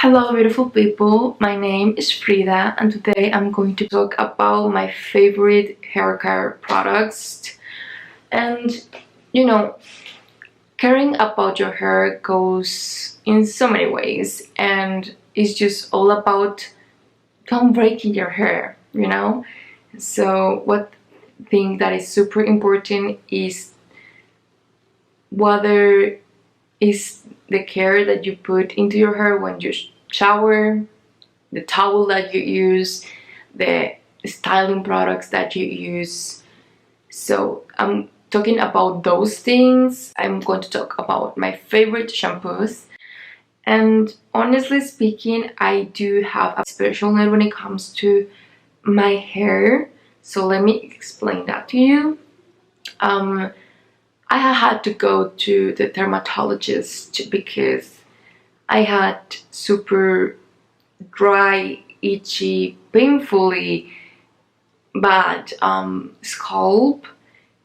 Hello beautiful people, my name is Frida and today I'm going to talk about my favorite hair care products. And you know, caring about your hair goes in so many ways and it's just all about don't breaking your hair. So what thing that is super important is whether is the care that you put into your hair when you shower, the towel that you use, the styling products that you use. So I'm talking about those things. I'm going to talk about my favorite shampoos. And honestly speaking, I do have a special need when it comes to my hair. So let me explain that to you. I had to go to the dermatologist because I had super dry, itchy, painfully bad scalp,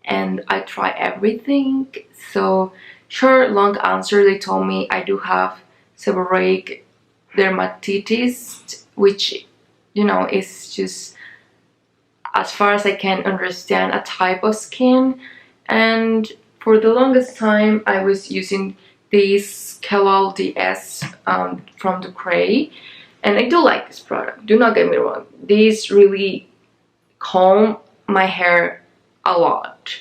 and I tried everything. So short, long answer, they told me I do have seborrheic dermatitis, which is just, as far as I can understand, a type of skin. And for the longest time I was using this Kirland DS from the Cray, and I do like this product, do not get me wrong. These really calm my hair a lot,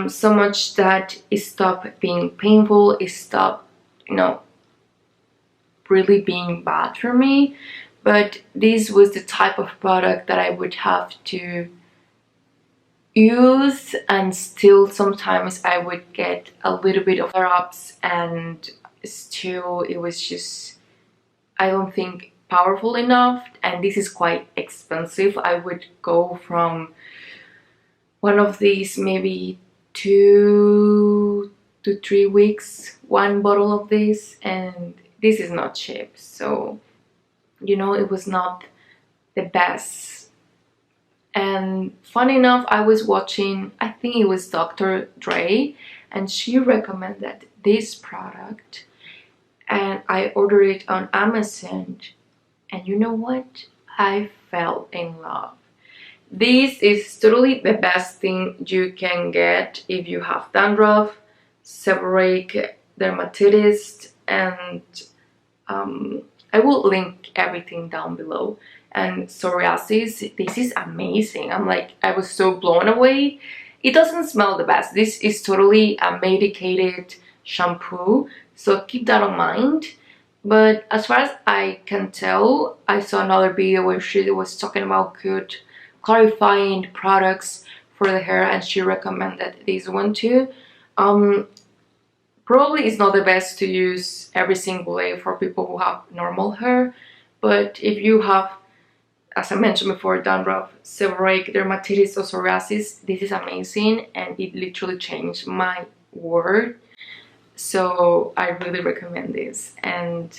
so much that it stopped being painful, it stopped really being bad for me. But this was the type of product that I would have to use, and still sometimes I would get a little bit of flare-ups, and still it was just, I don't think, powerful enough. And this is quite expensive. I would go from one of these maybe 2 to 3 weeks, one bottle of this, and this is not cheap. So it was not the best. And funny enough, I was watching, I think it was Dr. Dre, and she recommended this product, and I ordered it on Amazon, and you know what? I fell in love. This is totally the best thing you can get if you have dandruff, seborrheic dermatitis, and I will link everything down below. And psoriasis, this is amazing. I was so blown away. It doesn't smell the best. This is totally a medicated shampoo, so keep that in mind. But as far as I can tell, I saw another video where she was talking about good clarifying products for the hair, and she recommended this one too. Probably it's not the best to use every single day for people who have normal hair, but if you have, as I mentioned before, dandruff, seborrheic dermatitis, or psoriasis, this is amazing, and it literally changed my world. So I really recommend this, and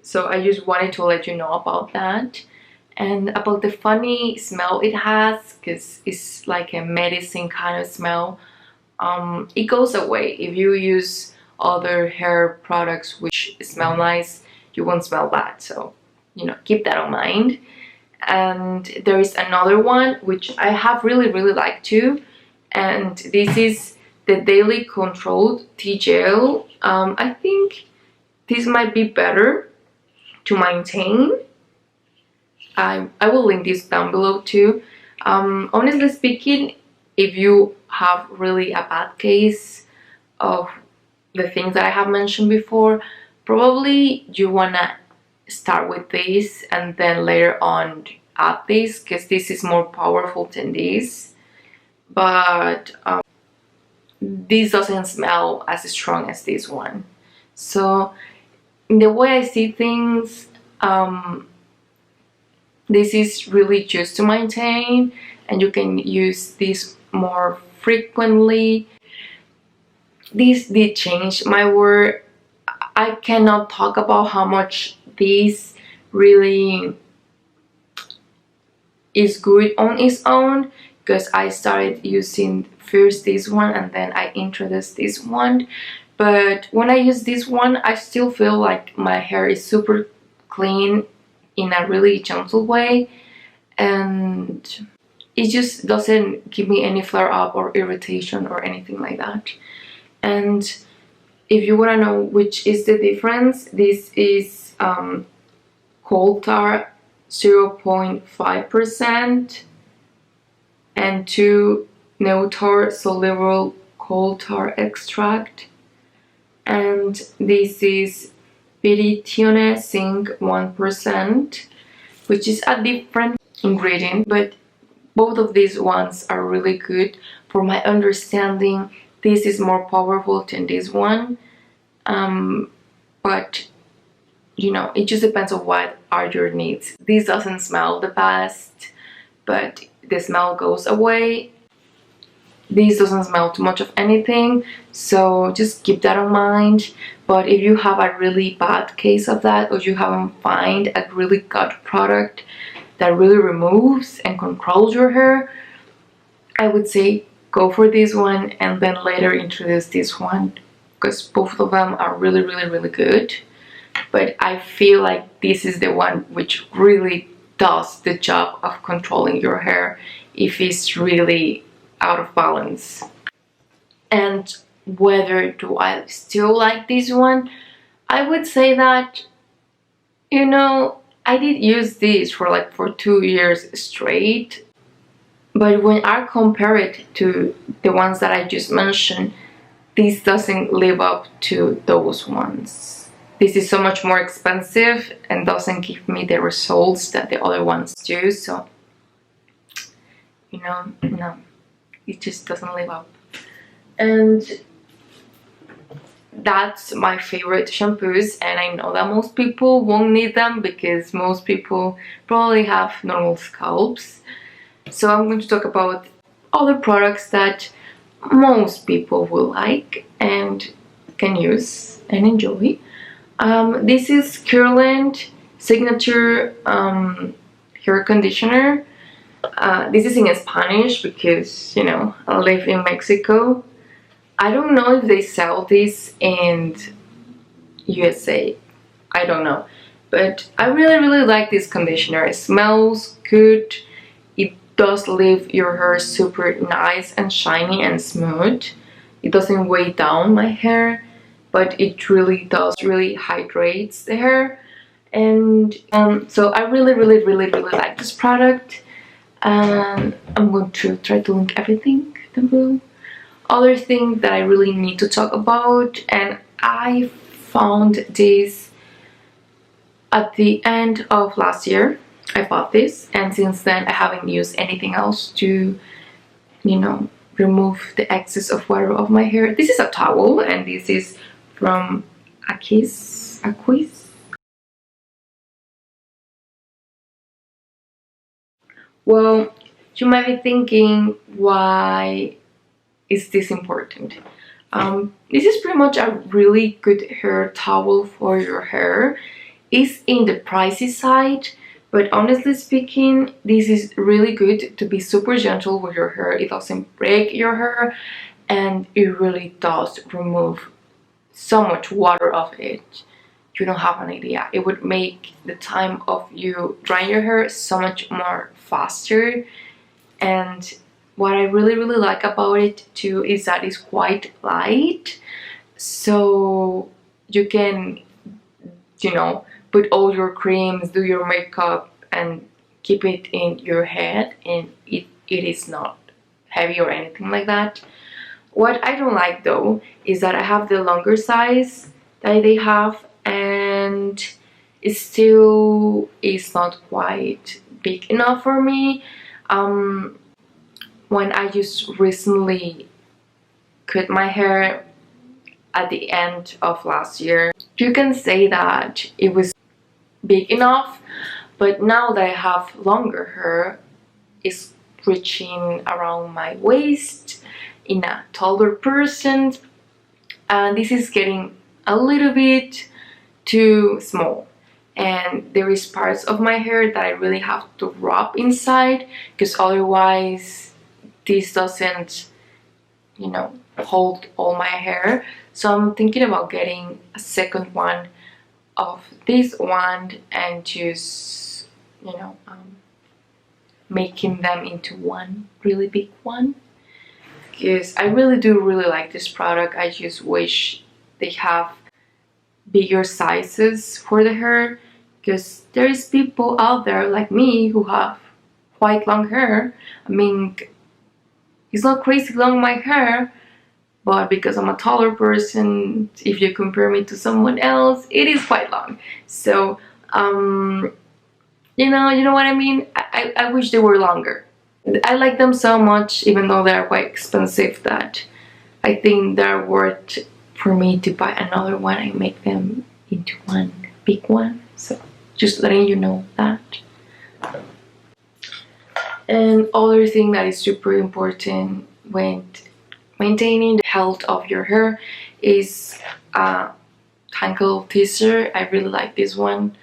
so I just wanted to let you know about that. And about the funny smell it has, because it's like a medicine kind of smell. It goes away if you use other hair products which smell nice. You won't smell bad, so keep that in mind. And there is another one which I have really liked too, and this is the Daily Controlled Tea Gel. I think this might be better to maintain. I will link this down below too. Honestly speaking, if you have really a bad case of the things that I have mentioned before, probably you wanna start with this and then later on add this, because this is more powerful than this. But this doesn't smell as strong as this one. So in the way I see things, this is really just to maintain, and you can use this more frequently. This did change my world. I cannot talk about how much this really is good on its own, because I started using first this one and then I introduced this one. But when I use this one, I still feel like my hair is super clean in a really gentle way, and it just doesn't give me any flare up or irritation or anything like that. And if you want to know which is the difference, this is coal tar 0.5% and 2 no-tar soluble coal tar extract, and this is Pyrithione Zinc 1%, which is a different ingredient, but both of these ones are really good. For my understanding, this is more powerful than this one, but you know, it just depends on what are your needs. This doesn't smell the best, but the smell goes away. This doesn't smell too much of anything, so just keep that in mind. But if you have a really bad case of that, or you haven't found a really good product that really removes and controls your hair, I would say go for this one and then later introduce this one, because both of them are really, really, really good. But I feel like this is the one which really does the job of controlling your hair if it's really out of balance. And whether do I still like this one, I would say that, you know, I did use this for 2 years straight, but when I compare it to the ones that I just mentioned, this doesn't live up to those ones. This is so much more expensive and doesn't give me the results that the other ones do, so, you know, no, it just doesn't live up. And that's my favorite shampoos, and I know that most people won't need them because most people probably have normal scalps. So I'm going to talk about other products that most people will like and can use and enjoy. This is Kirland Signature Hair Conditioner. This is in Spanish because, you know, I live in Mexico. I don't know if they sell this in USA. I don't know. But I really, really like this conditioner. It smells good. It does leave your hair super nice and shiny and smooth. It doesn't weigh down my hair, but it really does, really hydrates the hair. And so I really, really, really, really like this product. And I'm going to try to link everything down below. Other thing that I really need to talk about, and I found this at the end of last year. I bought this, and since then I haven't used anything else to, you know, remove the excess of water of my hair. This is a towel, and this is from Aquis. Well, you might be thinking, why is this important? This is pretty much a really good hair towel for your hair. It's in the pricey side, but honestly speaking, this is really good to be super gentle with your hair. It doesn't break your hair, and it really does remove so much water of it. You don't have an idea. It would make the time of you drying your hair so much more faster. And what I really, really like about it too is that it's quite light, so you can, you know, put all your creams, do your makeup, and keep it in your head, and it is not heavy or anything like that. What I don't like though is that I have the longer size that they have, and it still is not quite big enough for me. When I just recently cut my hair at the end of last year, you can say that it was big enough, but now that I have longer hair, it's reaching around my waist in a taller person, and this is getting a little bit too small. And there is parts of my hair that I really have to rub inside, because otherwise this doesn't, you know, hold all my hair. So I'm thinking about getting a second one of this wand and just, you know, making them into one really big one, because I really like this product. I just wish they have bigger sizes for the hair, because there is people out there like me who have quite long hair. I mean, it's not crazy long my hair, but because I'm a taller person, if you compare me to someone else, it is quite long. So you know what I mean. I wish they were longer. I like them so much, even though they're quite expensive, that I think they're worth for me to buy another one and make them into one big one. So just letting you know that. And other thing that is super important when maintaining the health of your hair is Tangle Tissue. I really like this one.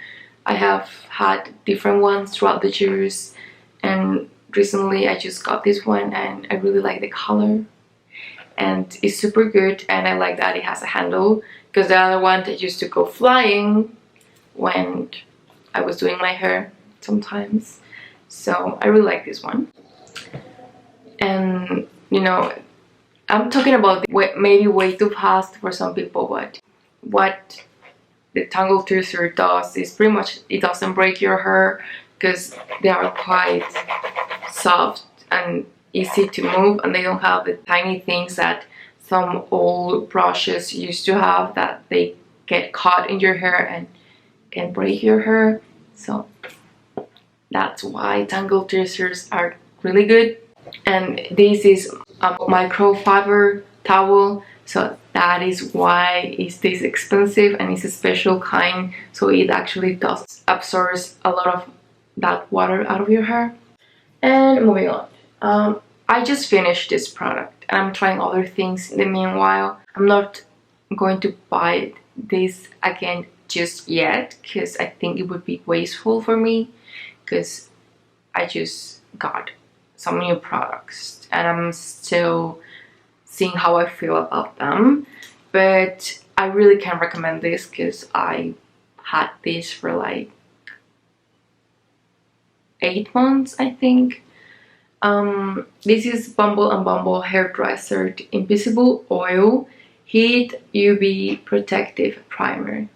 I have had different ones throughout the years, and recently I just got this one and I really like the color and it's super good. And I like that it has a handle, because the other one that used to go flying when I was doing my hair sometimes. So I really like this one. And you know, I'm talking about maybe way too fast for some people, but what the Tangle Tissue does is pretty much, it doesn't break your hair, because they are quite soft and easy to move, and they don't have the tiny things that some old brushes used to have, that they get caught in your hair and can break your hair. So that's why Tangle Tissues are really good. And this is a microfiber towel, so that is why it's this expensive, and it's a special kind, so it actually does absorbs a lot of that water out of your hair. And moving on, I just finished this product and I'm trying other things in the meanwhile. I'm not going to buy this again just yet, because I think it would be wasteful for me, because I just got some new products and I'm still seeing how I feel about them. But I really can recommend this, because I had this for like 8 months, I think. This is Bumble and Bumble Hairdresser Invisible Oil Heat UV Protective Primer.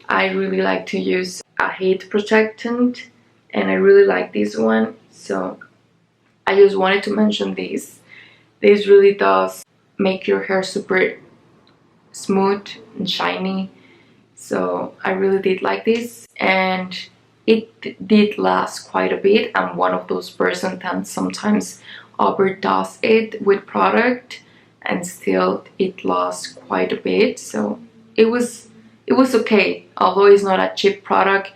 I really like to use a heat protectant, and I really like this one, so I just wanted to mention this. This really does make your hair super smooth and shiny, so I really did like this, and it did last quite a bit. I'm one of those persons that sometimes overdoes it with product, and still it lasts quite a bit. So it was okay, although it's not a cheap product.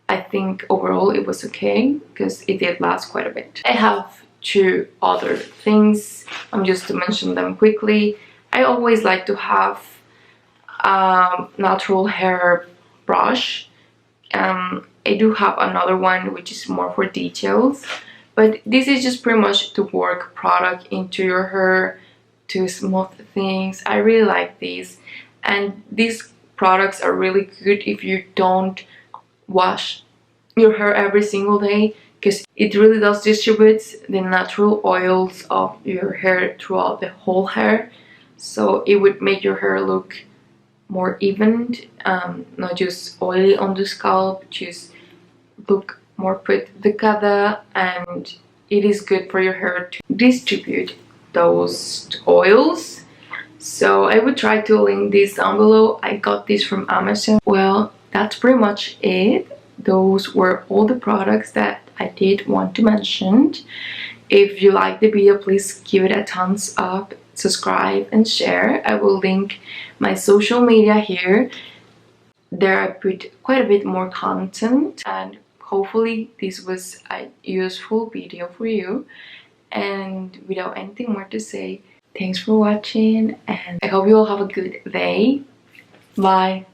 I think overall it was okay, because it did last quite a bit. I have 2 other things. I'm just to mention them quickly. I always like to have a natural hair brush. I do have another one which is more for details, but this is just pretty much to work product into your hair to smooth things. I really like these, and these products are really good if you don't wash your hair every single day, because it really does distribute the natural oils of your hair throughout the whole hair, so it would make your hair look more even, not just oily on the scalp, just look more put together, and it is good for your hair to distribute those oils. So I would try to link this down below. I got this from Amazon. Well, that's pretty much it. Those were all the products that I did want to mention. If you like the video, please give it a thumbs up, subscribe and share. I will link my social media here. There I put quite a bit more content, and hopefully this was a useful video for you. And without anything more to say, thanks for watching, and I hope you all have a good day. Bye.